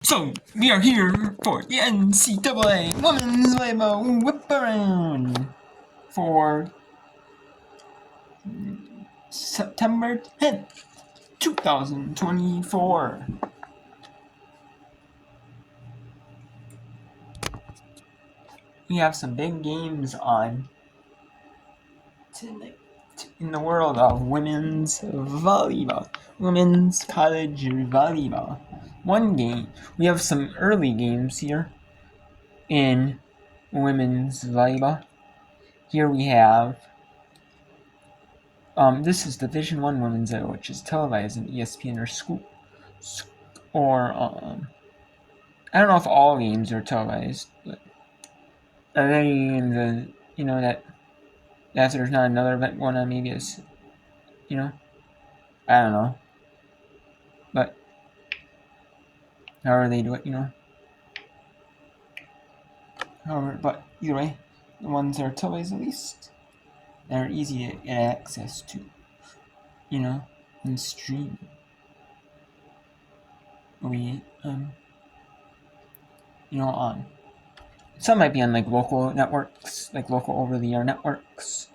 So, we are here for the NCAA Women's Volleyball Whip Around for September 10th, 2024. We have some big games on tonight in the world of women's volleyball, women's college volleyball. One game, we have some early games here in women's volleyball. Here we have this is Division One Women's Volleyball, which is televised in ESPN or school, or I don't know if all games are televised, but are there any games that that there's not another event going on? Maybe it's I don't know, but however they do it, However, but either way, the ones that are televised at least, they're easy to get access to, and stream. We on. Some might be on like local networks, like local over-the-air networks.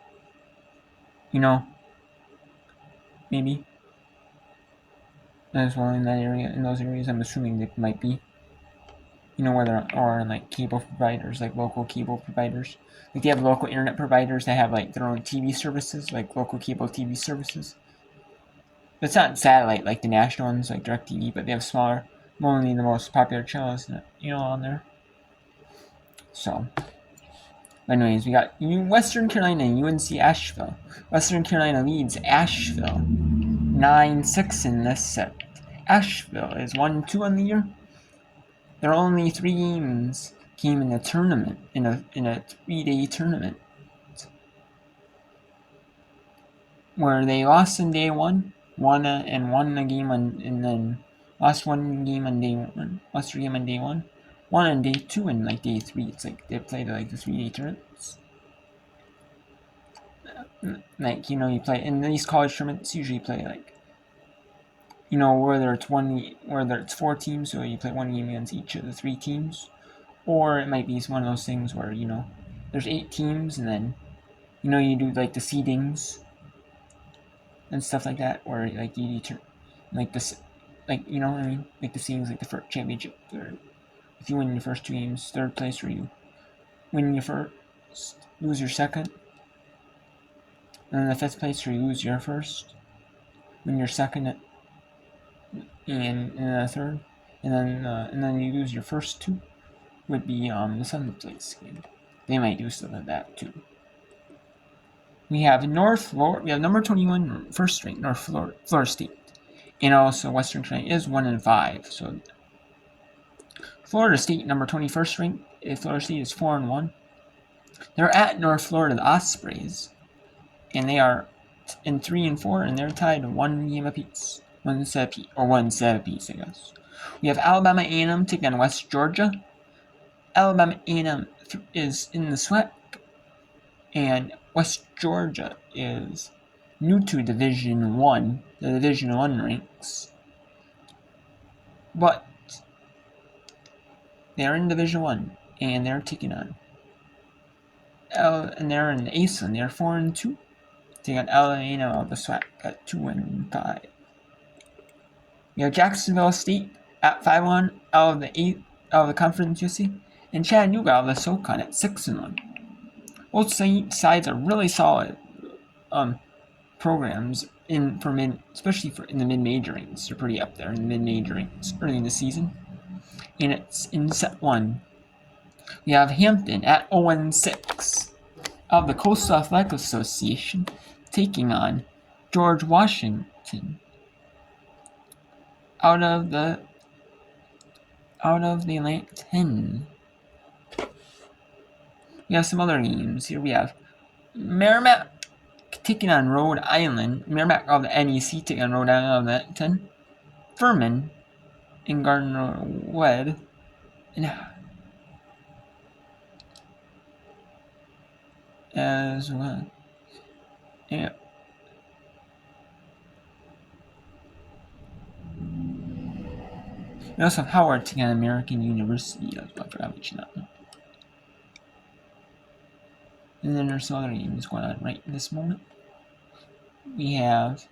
Maybe. As well in that area, in those areas, I'm assuming they might be. Whether or on like cable providers, like local cable providers. Like they have local internet providers that have like their own TV services, like local cable TV services. But it's not satellite like the national ones, like DirecTV, but they have smaller, only the most popular channels, on there. So, anyways, we got Western Carolina and UNC Asheville. Western Carolina leads Asheville 9-6 in this set. Asheville is 1-2 on the year. There are only 3 games came in a tournament, in a 3-day tournament, where they lost in day one, won a game on, and then lost 1 game on day one, lost 3 game on day one, won on day 2, and like day 3. It's like they played like the 3-day tournaments. Like you play in these college tournaments. Usually play like whether it's 4 teams, so you play 1 game against each of the 3 teams, or it might be one of those things where there's 8 teams, and then you do like the seedings and stuff like that, or like you deter like this, like what I mean, like the seedings, like the first championship. If you win your first 2 games, 3rd place, or you win your first, lose your second, and then the 5th place, or you lose your first, win your second, and the 3rd, and then you lose your first 2, would be the 7th place game. They might do stuff like that too. We have North Florida. We have number 21 first ranked North Florida State, and also Western Carolina is 1-5. So Florida State number 21st ranked. Florida State is 4-1. They're at North Florida the Ospreys, and they are in 3-4, and they're tied 1 game apiece. 1 set apiece, I guess. We have Alabama A&M taking on West Georgia. Alabama A&M is in the SWAC, and West Georgia is new to Division 1, the Division 1 ranks, but they're in Division 1, and they're taking on and they're in ASUN. They're 4-2, taking on A&M of the SWAC at 2-5. We have Jacksonville State at 5-1 out of the Conference USA, and Chattanooga out of the SoCon at 6-1. Both sides are really solid programs especially in the mid-major ranks. They're pretty up there in the mid-major ranks early in the season. And it's in set 1. We have Hampton at 0-6 of the Coastal Athletic Association taking on George Washington out of the Atlantic 10. We have some other games. Here we have Merrimack taking on Rhode Island. Merrimack of the NEC taking on Rhode Island of the Atlantic 10. Furman and Gardner-Webb. As well. Yeah. We also have Howard taking on American University. I forgot which not. And then there's some other games going on right in this moment. We have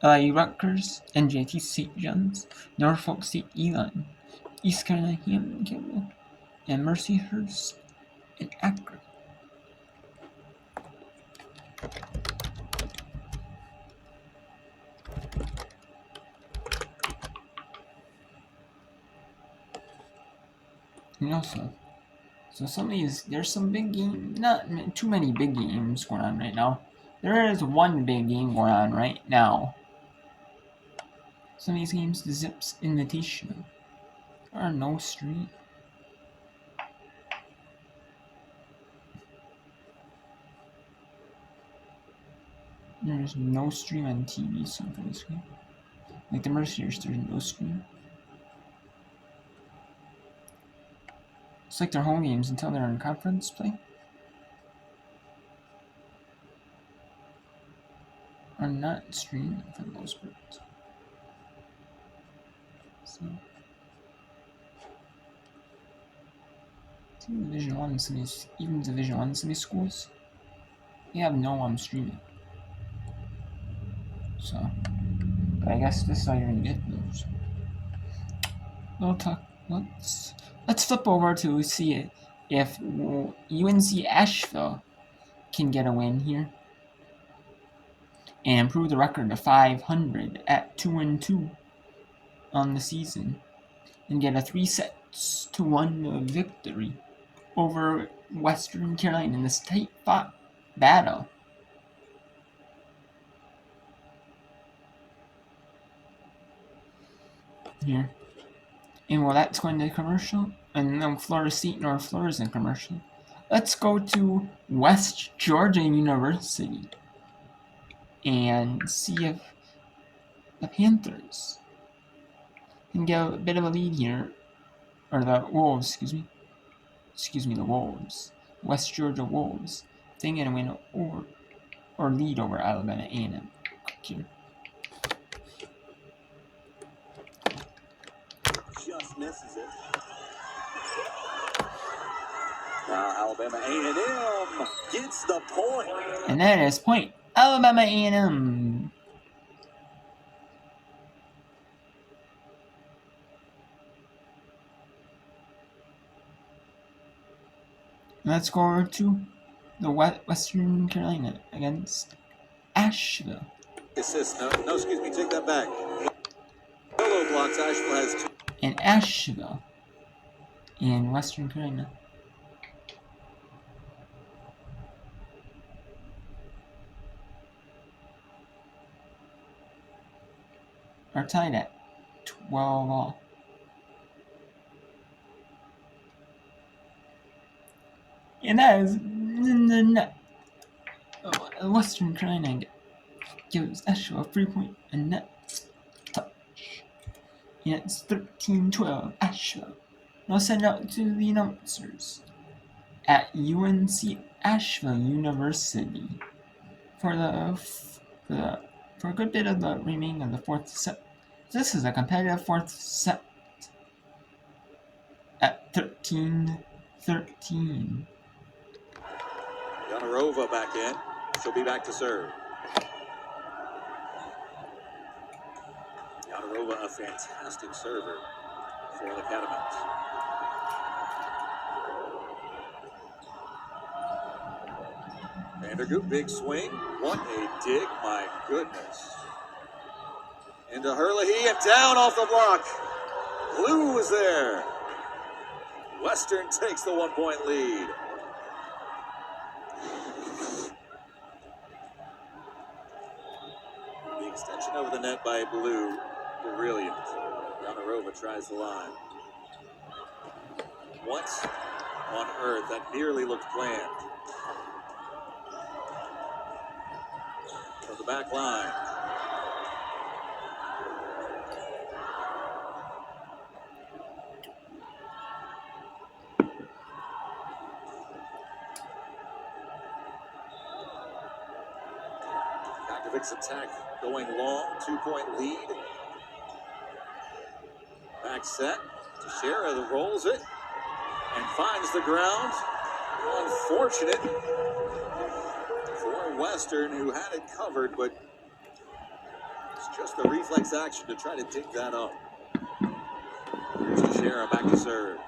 LIU Rutgers, NJT St. John's, Norfolk State Elon, East Carolina Hammond Campbell, and Mercyhurst and Akron. And also, so some of these, there's some big games, not too many big games going on right now. There is one big game going on right now. Some of these games, the Zips Invitational. There are no stream. There's no stream on TV, so for this game. Like the Mercyhurst, there's no stream. It's like their home games until they're in conference play. Are not streaming for the most part. So, Division 1 cities, even Division 1 city schools, they have no streaming. So, but I guess this is how you're gonna get those. We'll talk. Let's flip over to see if UNC Asheville can get a win here and improve the record to 500 at 2-2 on the season and get a 3-1 victory over Western Carolina in this tight fought battle. Here. And well, that's going to commercial. And then Florida State, North Florida is in commercial. Let's go to West Georgia University and see if the Panthers can get a bit of a lead here. Or the Wolves, the Wolves. West Georgia Wolves. They're going to win over or lead over Alabama A&M here. Just misses it. Now Alabama A&M gets the point. And that is point. Alabama A&M. Let's go over to the Western Carolina against Asheville. Assist. No, excuse me. Take that back. Solo blocks. Asheville has 2. And Asheville in Western Carolina. Are tied at 12 all. And that is in the net. Western Carolina gives Asheville a 3-point and net touch. And it's 13-12 Asheville. I'll send out to the announcers at UNC Asheville University for a good bit of the remaining of the fourth set. This is a competitive fourth set at 13-13. Yanarova back in. She'll be back to serve. Yanarova, a fantastic server for the Catamounts. Vandergoop, big swing. What a dig, my goodness. Into Herlihy and down off the block. Blue was there. Western takes the 1-point lead. The extension over the net by Blue. Brilliant. Yanarova tries the line. Once on earth, that nearly looked planned. From the back line. Kokovic's attack going long, 2-point lead. Back set. Teixeira rolls it and finds the ground. Unfortunate for Western, who had it covered, but it's just the reflex action to try to dig that up. Here's Teixeira back to serve.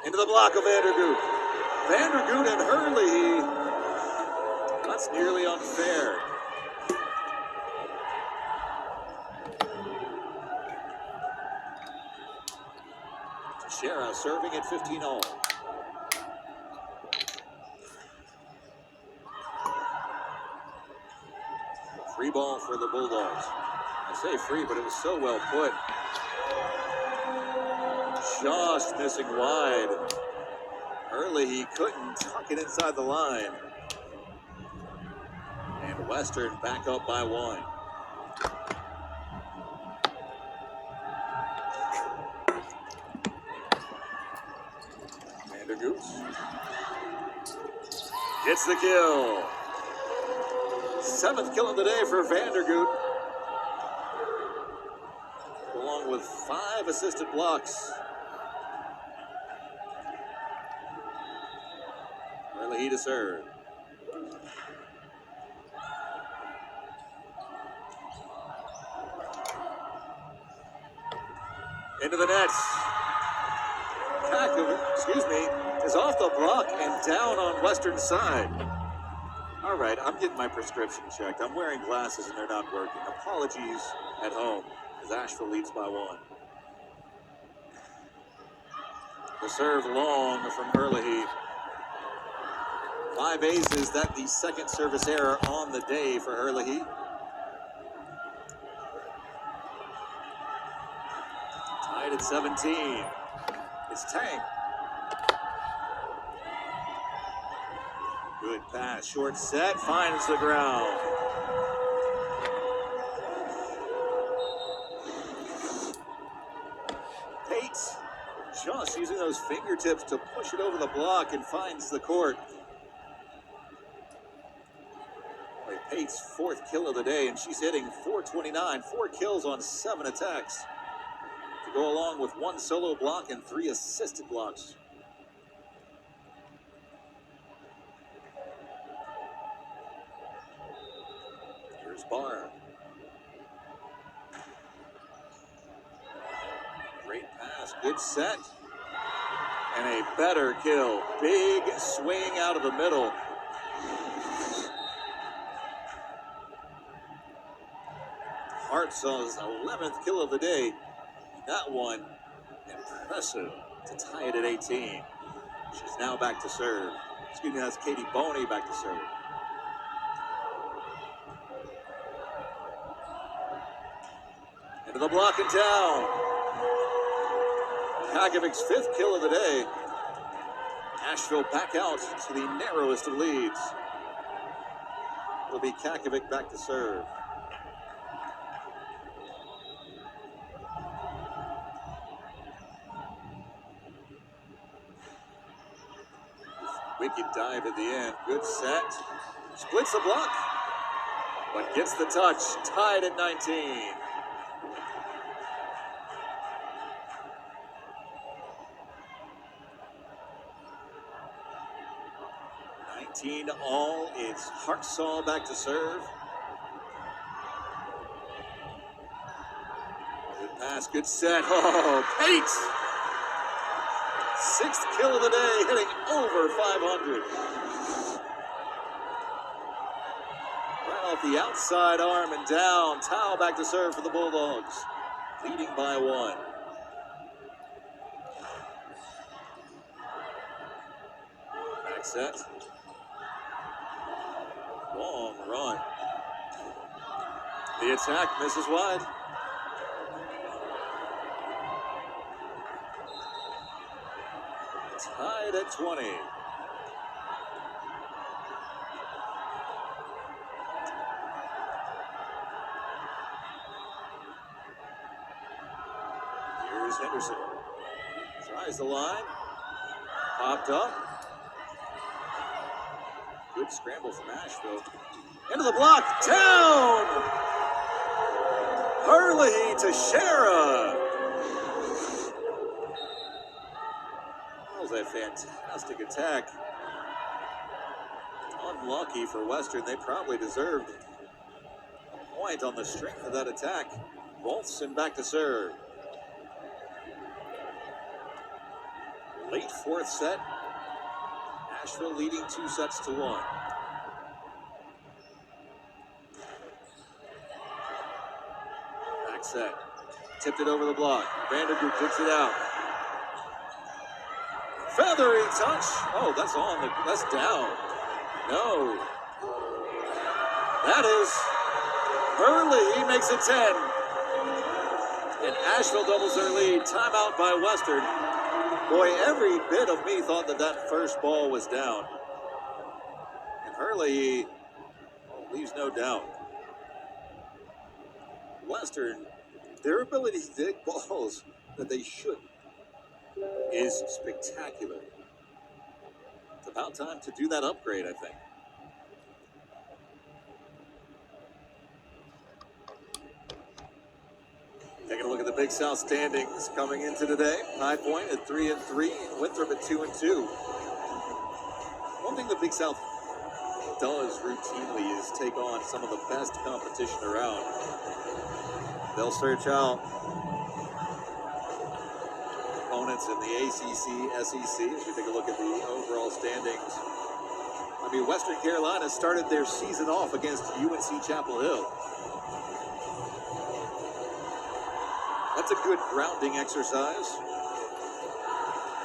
Into the block of Vandergoot. Vandergoot and Hurley. That's nearly unfair. Teixeira serving at 15-all. Free ball for the Bulldogs. I say free, but it was so well put. Just missing wide. Early he couldn't tuck it inside the line. And Western back up by 1. Vandergoot gets the kill. 7th kill of the day for Vandergoot, along with 5 assisted blocks. Early to serve. Into the net. Is off the block and down on Western side. All right, I'm getting my prescription checked. I'm wearing glasses and they're not working. Apologies at home as Asheville leads by 1. The serve long from Hurley. 5 aces. That's the 2nd service error on the day for Hurley. Tied at 17. It's Tang. Good pass, short set, finds the ground. Pate just using those fingertips to push it over the block and finds the court. Pate's 4th kill of the day, and she's hitting .429, 4 kills on 7 attacks. To go along with 1 solo block and 3 assisted blocks. Here's Barr. Great pass, good set. And a better kill. Big swing out of the middle. Hartzell's 11th kill of the day. That one impressive to tie it at 18. She's now back to serve. Excuse me, that's Katie Boney back to serve. Into the block and down. Kakavic's 5th kill of the day. Asheville back out to the narrowest of leads. It'll be Kakovic back to serve. Wicked dive at the end. Good set. Splits the block, but gets the touch. Tied at 19. All. It's Hartsaw back to serve. Good pass, good set. Oh, Pate! 6th kill of the day, hitting over 500. Right off the outside arm and down. Tao back to serve for the Bulldogs, leading by 1. Back set. Long run. The attack misses wide. Tied at 20. Here's Henderson. Tries the line. Popped up. Good scramble from Asheville. Into the block. Down! Hurley to Shara. That was a fantastic attack. Unlucky for Western. They probably deserved a point on the strength of that attack. Wolfson back to serve. Late fourth set. Asheville leading 2-1. Back set. Tipped it over the block. Vandergoof gets it out. Feathery touch. Oh, that's on. That's down. No. That is Hurley. He makes it 10. And Asheville doubles their lead. Timeout by Western. Boy, every bit of me thought that first ball was down. And Hurley leaves no doubt. Western, their ability to dig balls that they shouldn't is spectacular. It's about time to do that upgrade, I think. Taking a look at the Big South standings coming into today. High Point at 3-3, Winthrop at 2-2. One thing the Big South does routinely is take on some of the best competition around. They'll search out opponents in the ACC, SEC. As we take a look at the overall standings, I mean, Western Carolina started their season off against UNC Chapel Hill. That's a good grounding exercise.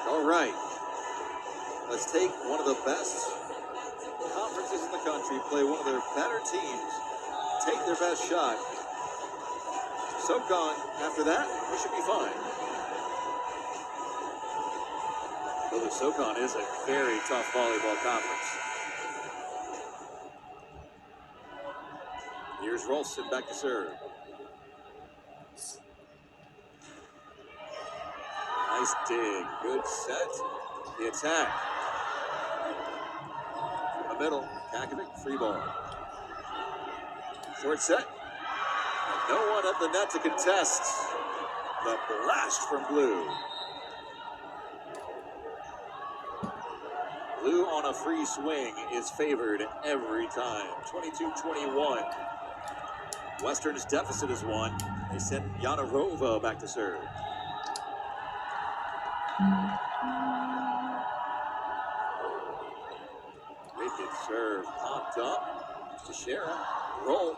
All right. Let's take one of the best conferences in the country, play one of their better teams, take their best shot. SoCon, after that, we should be fine. Though the SoCon is a very tough volleyball conference. Here's Rolston back to serve. Nice dig, good set. The attack. In the middle, Kakovic, free ball. Short set. And no one at the net to contest. The blast from Blue. Blue on a free swing is favored every time. 22-21. Western's deficit is 1. They send Yanarova back to serve. Wicked serve, popped up to Shara. Roll.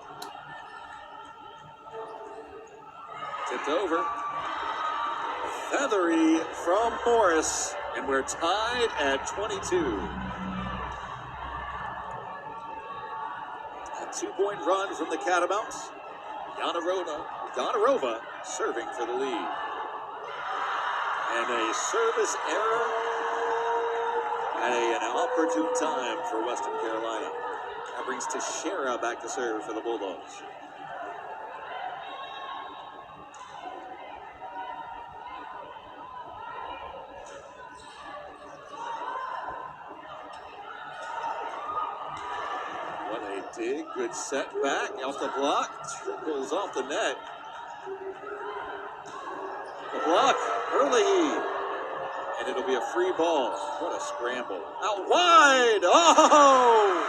Tipped over. Feathery from Morris, and we're tied at 22. A 2-point run from the Catamounts. Yanarova serving for the lead. And a service error at an opportune time for Western Carolina. That brings Teixeira back to serve for the Bulldogs. What a dig, good setback off the block, trickles off the net. The block, early, and it'll be a free ball. What a scramble. Out wide, oh!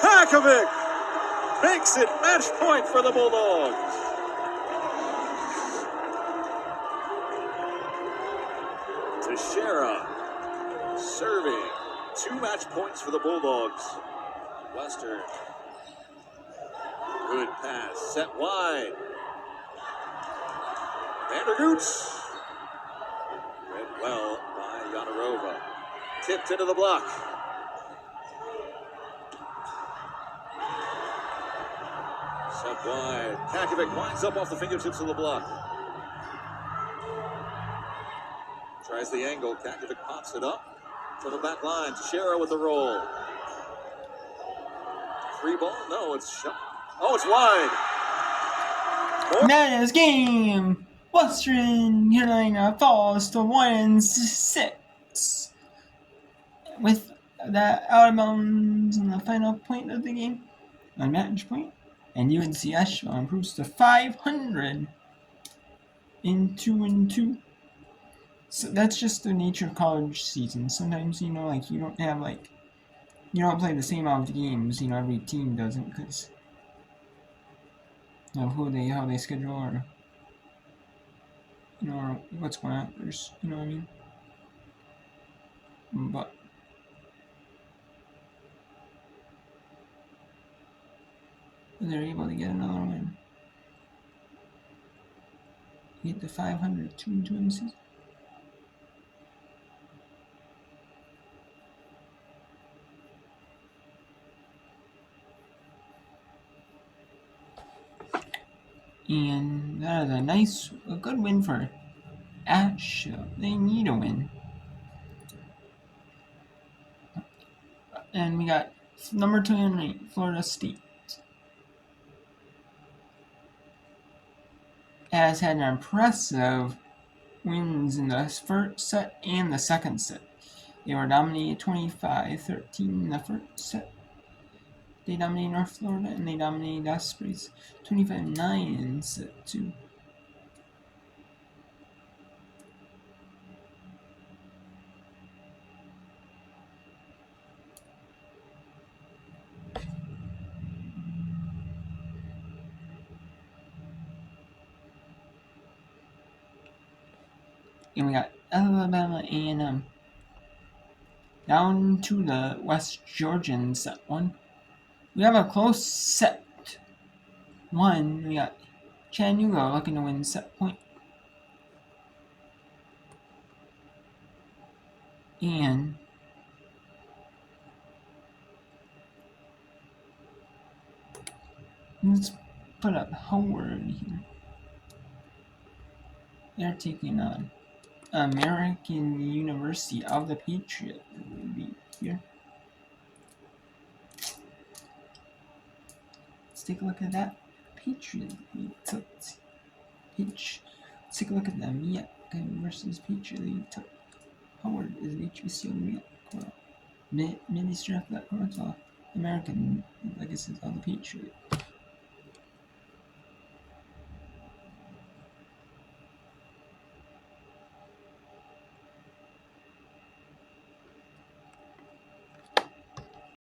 Kakovic makes it match point for the Bulldogs. Teixeira serving. 2 match points for the Bulldogs. Western. Good pass, set wide. Vandergoots. Read well by Yanarova. Tipped into the block. Set wide. Kakovic winds up off the fingertips of the block. Tries the angle. Kakovic pops it up to the back line. Teixeira with the roll. Free ball? No, it's shot. Oh, it's wide. That is game. Western Carolina falls to 1-6 with that out of bounds in the final point of the game, on match point, and UNC Asheville improves to 500 in 2-2. So that's just the nature of college season. Sometimes, you don't have, you don't play the same amount of games, every team doesn't, because of how they schedule, or, or what's going on first, you know what I mean? But they're able to get another win. Get the 500 2-2 in the season. And that is a good win for Asheville. They need a win. And we got number 28, Florida State. Has had an impressive wins in the first set and the second set. They were dominated 25-13 in the first set. They dominated North Florida, and they dominated Ospreys 25-9 in set 2. And we got Alabama A&M down to the West Georgian set 1. We have a close set 1. We got Chattanooga looking to win set point. And let's put up Howard here. They're taking on American University of the Patriot League here. Let's take a look at that Patriot League. Let's take a look at the MEAC versus Patriot League. Howard is the HBCU MEAC. Ministry of that American, like I said, of the Patriot League.